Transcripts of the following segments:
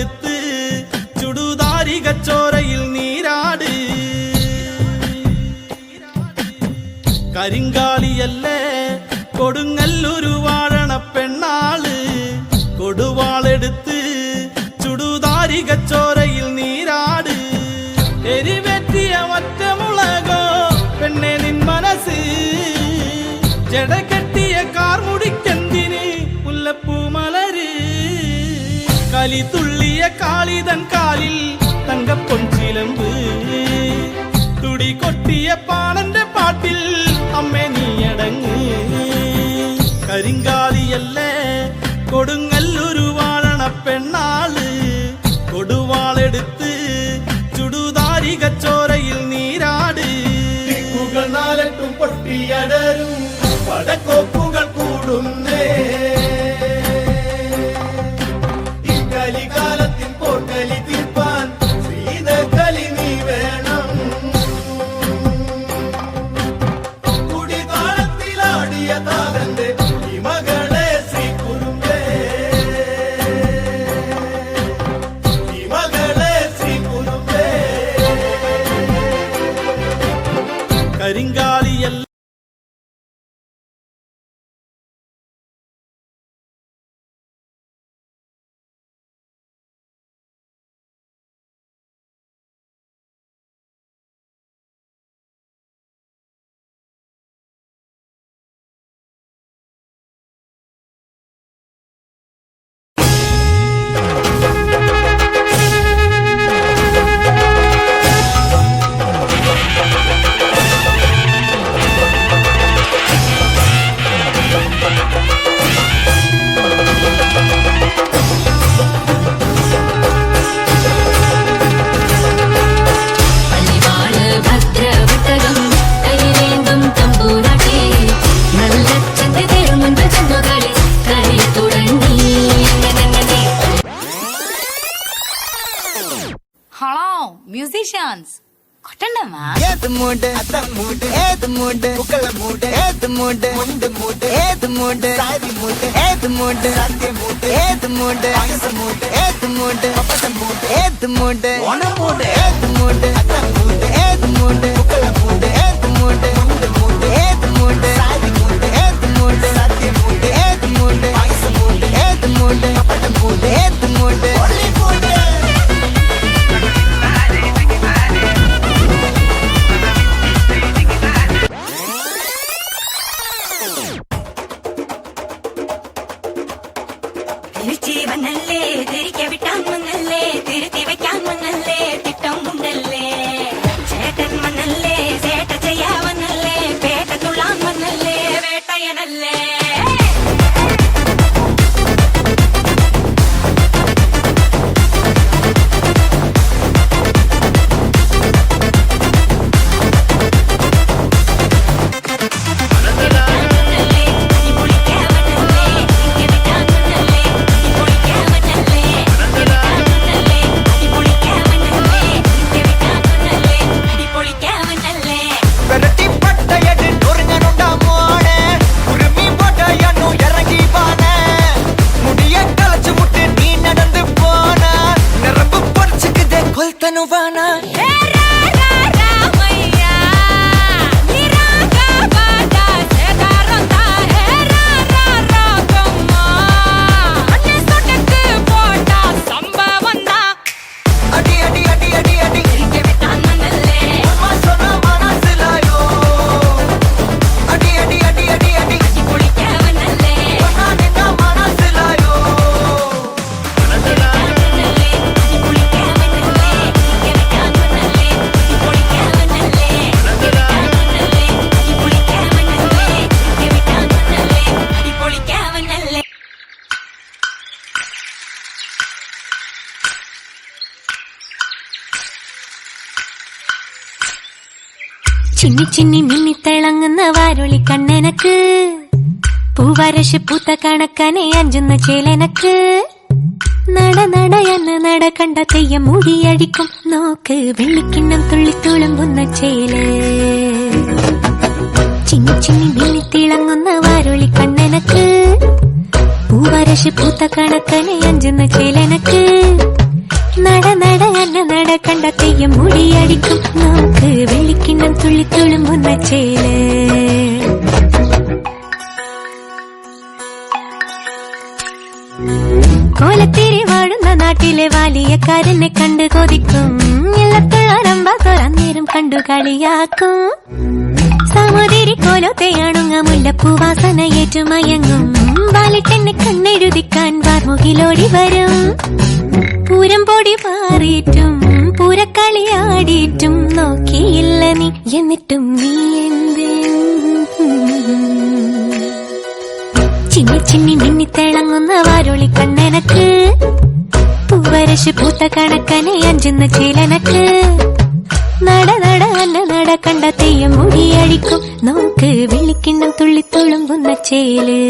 കൊടുവാളെടുത്ത് ചുടുതാരികച്ചോരയിൽ നീരാട്. കരിങ്കാളിയല്ലേ കൊടുങ്ങല്ലൂരു വാഴണ പെണ്ണാള്. കൊടുവാളെടുത്ത് ചുടുതാരികച്ചോരയിൽ നീരാട്. എരിവെറ്റിയ ഒറ്റമുളകോ പെണ്ണെ നിൻ മനസ്സ്. ജടകെട്ടിയ കാർമുടിക്കെന്തിന് മുല്ലപ്പൂ മലര്. കലി തുള്ളിയ കാളിതൻ കാലിൽ തങ്കപ്പൊൻചിലമ്പ്. തുടി കൊട്ടിയ പാണന്റെ പാട്ടിൽ അമ്മേ നീയടങ്ങ്. കരിങ്കാളിയല്ലേ കൊടുങ്ങല്ലൂരു വാഴണ പെണ്ണാള്. കൊടുവാളെടുത്ത് ചുടുതാരികച്ചോരയിൽ നീരാട്. ദിക്കുകൾ നാലെട്ടും പൊട്ടിയടരും പടക്കോപ്പുകൾ കൂടുന്നേ. ഈ കലികാലത്തിൻ പോർക്കലി തീർപ്പാൻ ശ്രീതകലി നീ വേണം. കുടികാലത്തിലാടിയ താതന്റെ ഈ മകളെ ശ്രീ കുറുമ്പേ. ഈ മകളെ ശ്രീ കുറുമ്പേ. കരിങ്കാളിയല്ല musicians. కొట్టండమ్మా. ఏది మూడ్ అద్దం మూడ్ ఏది మూడ్ కుక్కల మూడ్ ఏది మూడ్ ముందు మూడ్ ఏది మూడ్ సారి మూడ్ ఏది మూడ్ సత్య మూడ్ ఏది మూడ్ ఆయుస మూడ్ ఏది మూడ్ అపసం మూడ్ ఏది మూడ్ ఓణ మూడ్ ఏది మూడ్ అద్దం మూడ్ ఏది మూడ్ కుక్కల మూడ్ ఏది మూడ్ ముందు మూడ్ ఏది మూడ్ సారి మూడ్ ఏది మూడ్ సత్య మూడ్ ఏది మూడ్ ఆయుస మూడ్ ఏది మూడ్ అపసం మూడ్ ఏది మూడ్ ఓన్లీ మూడ్. തിരിച്ചീവനല്ലേ തിരികെ വിട്ടാൻ വന്നല്ലേ തിരുത്തി വെക്കാൻ വന്നല്ലേ തിട്ടം ഉണ്ടല്ലേ ചേട്ടൻ വന്നല്ലേ ചേട്ട ചെയ്യാവന്നല്ലേ പേട്ട തുള്ളാൻ വന്നല്ലേ വേട്ടയനല്ലേ. ചിന്നി ചിന്നി മിന്നിത്തിളങ്ങുന്ന വാരുളി കണ്ണെനക്ക് പൂവരശ് പൂത്ത കണക്കനെ അഞ്ചുന്ന ചേലനക്ക് നട നടയെന്ന് നട കണ്ട തെയ്യം മുടിയടിക്കും നോക്ക് വെള്ളിക്കിണ്ണം തുള്ളിത്തുളുമ്പുന്ന ചേല് ചിന്നി ചിന്നി മിന്നിത്തിളങ്ങുന്ന വാരുളി കണ്ണെനക്ക് പൂവരശ് പൂത്ത കണക്കനെ അഞ്ചുന്ന ചേലനക്ക് കണ്ട തെയ്യം മുടിയടിക്കും നോക്ക് വെള്ളിക്കിണ്ണം തുള്ളി തുളുമ്പുന്ന ചേല് കോലത്തിരി വാഴുന്ന നാട്ടിലെ വാലിയക്കാരനെ കണ്ടു കൊതിക്കും ഇല്ലത്തുള്ളരമ്പ കണ്ടു കളിയാക്കും സാമൂതിരി കോലത്തെയാണുങ്ങ മുല്ലപ്പൂവാസന ഏറ്റുമയങ്ങും വാലിട്ടെന്നെ കണ്ണെഴുതിക്കാൻ വാർമുകിലോടി വരും പൂരം പൊടി പാറിയിട്ടും പൂരക്കളിയാടിയിട്ടും നോക്കിയില്ല നീ എന്നിട്ടും നീ എന്തേ ചിന്നി ചിന്നി മിന്നി തിളങ്ങുന്ന വാരുളി കണ്ണെനക്ക് പൂവരശ് പൂത്ത കണക്കനെ അഞ്ചുന്ന ചേലനക്ക് നട നട അന്ന നട കണ്ട തെയ്യം മുടിയഴിക്കും നോക്ക് വെള്ളിക്കിണ്ണം തുള്ളി തുളുമ്പുന്ന ചേല്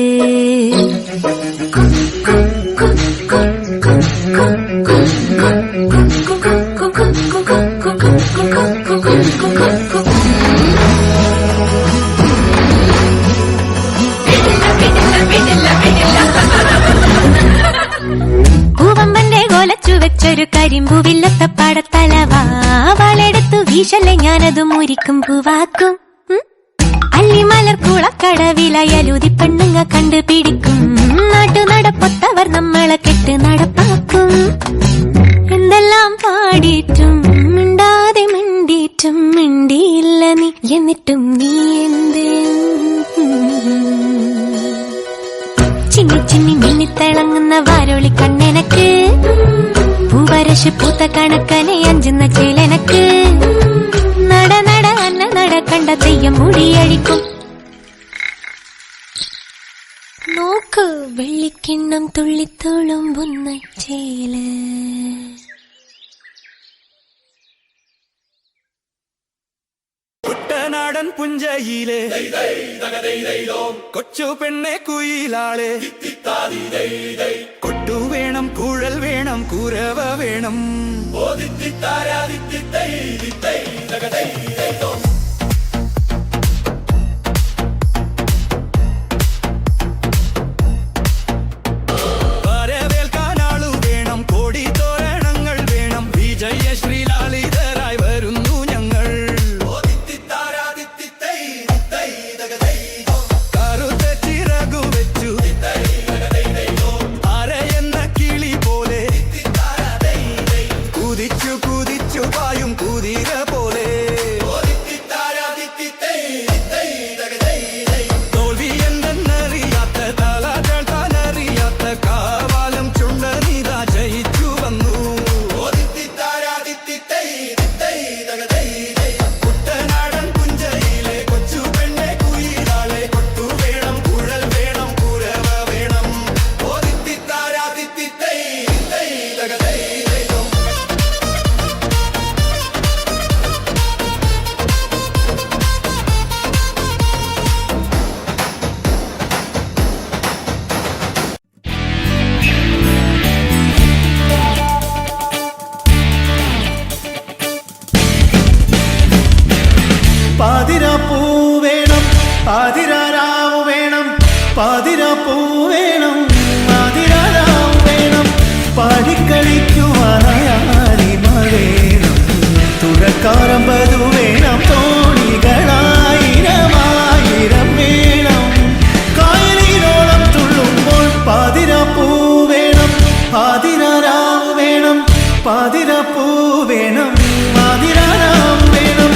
പൂവമ്പന്റെ കോലച്ചു വെച്ചൊരു കരിമ്പൂവില്ലത്ത പടത്തലവാ വളെടുത്തു വീശല്ലേ ഞാനത് മുരിക്കും പൂവാക്കും അല്ലിമലർ കുളക്കടവിലയലുതി പെണ്ണുങ്ങ കണ്ടുപിടിക്കും നാട്ടു നടപ്പൊത്തവർ നമ്മളെ കെട്ട് നടപ്പാക്കും എന്തെല്ലാം പാടിയിട്ടും മിണ്ടാതെ മിണ്ടിയിട്ടും മിണ്ടിയില്ല നീ എന്നിട്ടും നീ എന്തേ ചിന്നി ചിന്നി മിന്നി തിളങ്ങുന്ന വാരോളി കണ്ണെനക്ക് പൂവരശ് പൂത്ത കണക്കനെ അഞ്ചുന്ന ചേലനക്ക് നട നട അന്ന നട കണ്ട തെയ്യം മുടിയഴിക്കും നോക്ക് വെള്ളിക്കിണ്ണം തുള്ളിത്തുളുമ്പുന്ന ചേല് കുട്ടനാടൻ പുഞ്ചയിലെ കൊച്ചു പെണ്ണെ കുയിലാളെ കൊട്ടു വേണം കുഴൽ വേണം കുരവ വേണം വരവേൽക്കാനാളു വേണം കോടി തോരണങ്ങൾ വേണം വിജയശ്രീ ലാളിതരായി വരുന്നു ഞങ്ങൾ കറുത്ത ചിറകു വെച്ചു അരയെന്ന കിളി പോലെ കുതിച്ചു കുതിച്ചു പായും കുതിര പോലെ തോൽവി എന്തെന്നറിയാത്ത തലകൾ താനറിയാത്ത കാവാലം ചുണ്ടനിതാ ജയിച്ചു വന്നു കുട്ടനാടൻ പുഞ്ചയിലെ കൊച്ചു പെണ്ണെ കുയിലാളെ കൊട്ടു വേണം കുഴൽ വേണം കുരവ വേണം പാതിരാപ്പൂ വേണം പാതിരാരാവ് വേണം പാതിരാപ്പൂ വേണം പാതിരാരാവ് വേണം പാടിക്കളിക്കുവാനായാലിമ വേണം തുഴക്കാരമ്പതു വേണം തോണികളായിരമായിരം വേണം കായലിനോളം തുള്ളുമ്പോൾ പാതിരാപ്പൂ വേണം പാതിരാരാവ് വേണം പാതിരാപ്പൂ വേണം പാതിരാരാവ് വേണം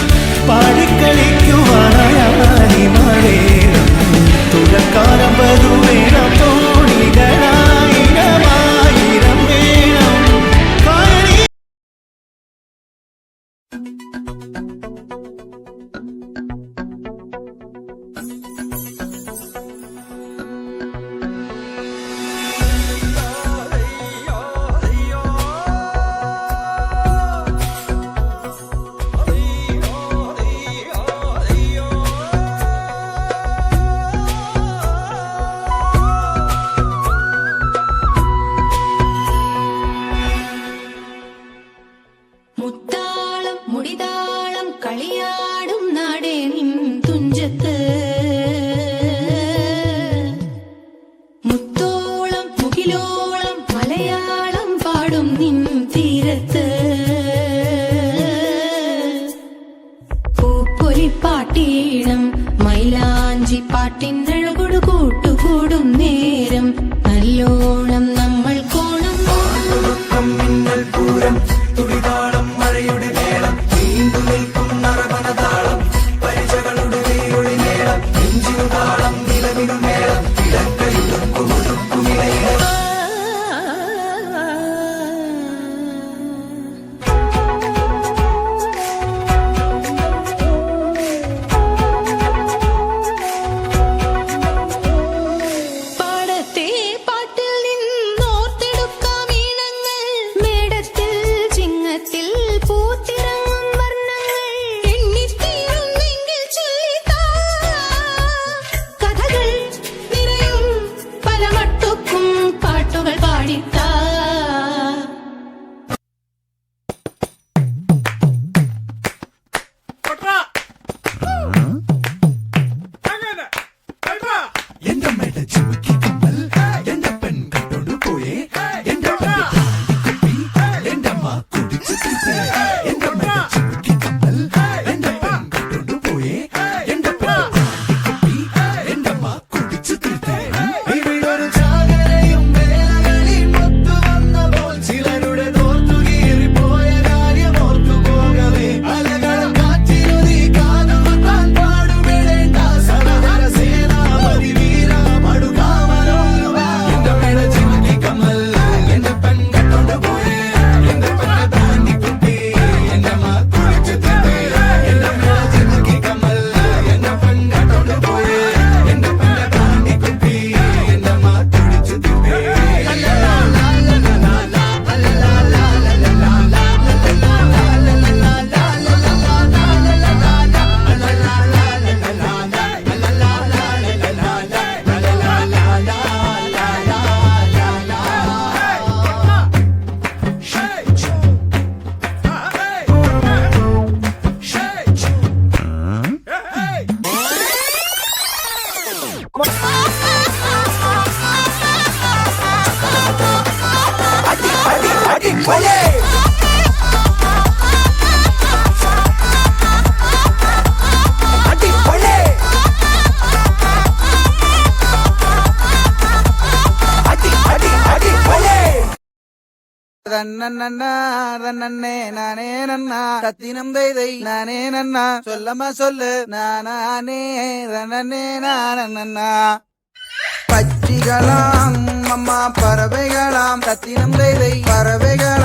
പാടിക്കളിക്കുവാനായാലിമ വേണം തുഴക്കാരമ്പതു വേണം തോണികളായിരമായിരം വേണം കായലി മുത്താളം മുടിതാളം കളിയാടും നാടേ നിൻ തുഞ്ചത്ത് മുത്തോളം മുകിലോളം മലയാളം പാടും നിൻ തീരത്ത് മിന്നൽ പൂരം തുടിതാളം മഴയുടെ മേളം നീണ്ടു നിൽക്കും നറവനതാളം പരിചകളുടെ വേരൊളി മേളം നെഞ്ചിനു താളം നിലവിനു മേളം ഇടക്കൈയും കുമുതുക്കുമിളയിലും പാടത്തെ പാട്ടിൽ നിന്നോർത്തെടുക്കാം ഈണങ്ങൾ മേടത്തിൽ ചിങ്ങത്തിൽ പൂത്തിറങ്ങും വർണ്ണങ്ങൾ എണ്ണിത്തീരുന്നെങ്കിൽ ചൊല്ലിത്താ കഥകൾ നിറയും പല മട്ടുക്കും പാട്ടുകൾ പാടിത്താ എന്റെ മേട ചുമക്കി കമ്മൽ എന്റെ പെൺ കട്ടോണ്ട് പോയേ എന്റെ കുപ്പി എന്റെ അമ്മ കുടിച്ചു തീർത്തേ എന്റെ മേട ചുമക്കി കമ്മൽ എന്റെ പെൺ കട്ടോണ്ട് പോയേ എന്റെ കുപ്പി എന്റെ അമ്മ കുടിച്ചു തീർത്തേ ഇവിടൊരു ജാഗരയും വേലകളിൽ മൊത്തു വന്നപ്പോൾ ചിലരുടെ തോർത്തു കീറിപ്പോയ കാര്യം ഓർത്തു പോകവേ അലകളും കാറ്റിലുതി കാതുകുത്താൻ പാടുപെടേണ്ട സഹോദര സേനാപതി വീര മടുകാമലോലുവ എന്റെ മേട ചുമക്കി കമ്മൽ എന്റെ പെൺ കട്ടോണ്ട് പോയേ എന്റെ പെണ്ണ താണ്ടി കുട്ടി എന്റെ അമ്മ കുടിച്ചു തീർത്തേ എന്റെ മേട ചുമക്കി കമ്മൽ എന്റെ പെൺ കട്ടോണ്ട് പോയേ എന്റെ പെണ്ണ താണ്ടി കുട്ടി എന്റെ അമ്മ കുടിച്ചു തീർത്തേ சத்தினம் தை நானே நன்னா சொல்லமா சொல்லு நானே நன்னா பச்சிகளாம் அம்மா பறவைகளாம் சத்தினம் தை பறவைகளாம்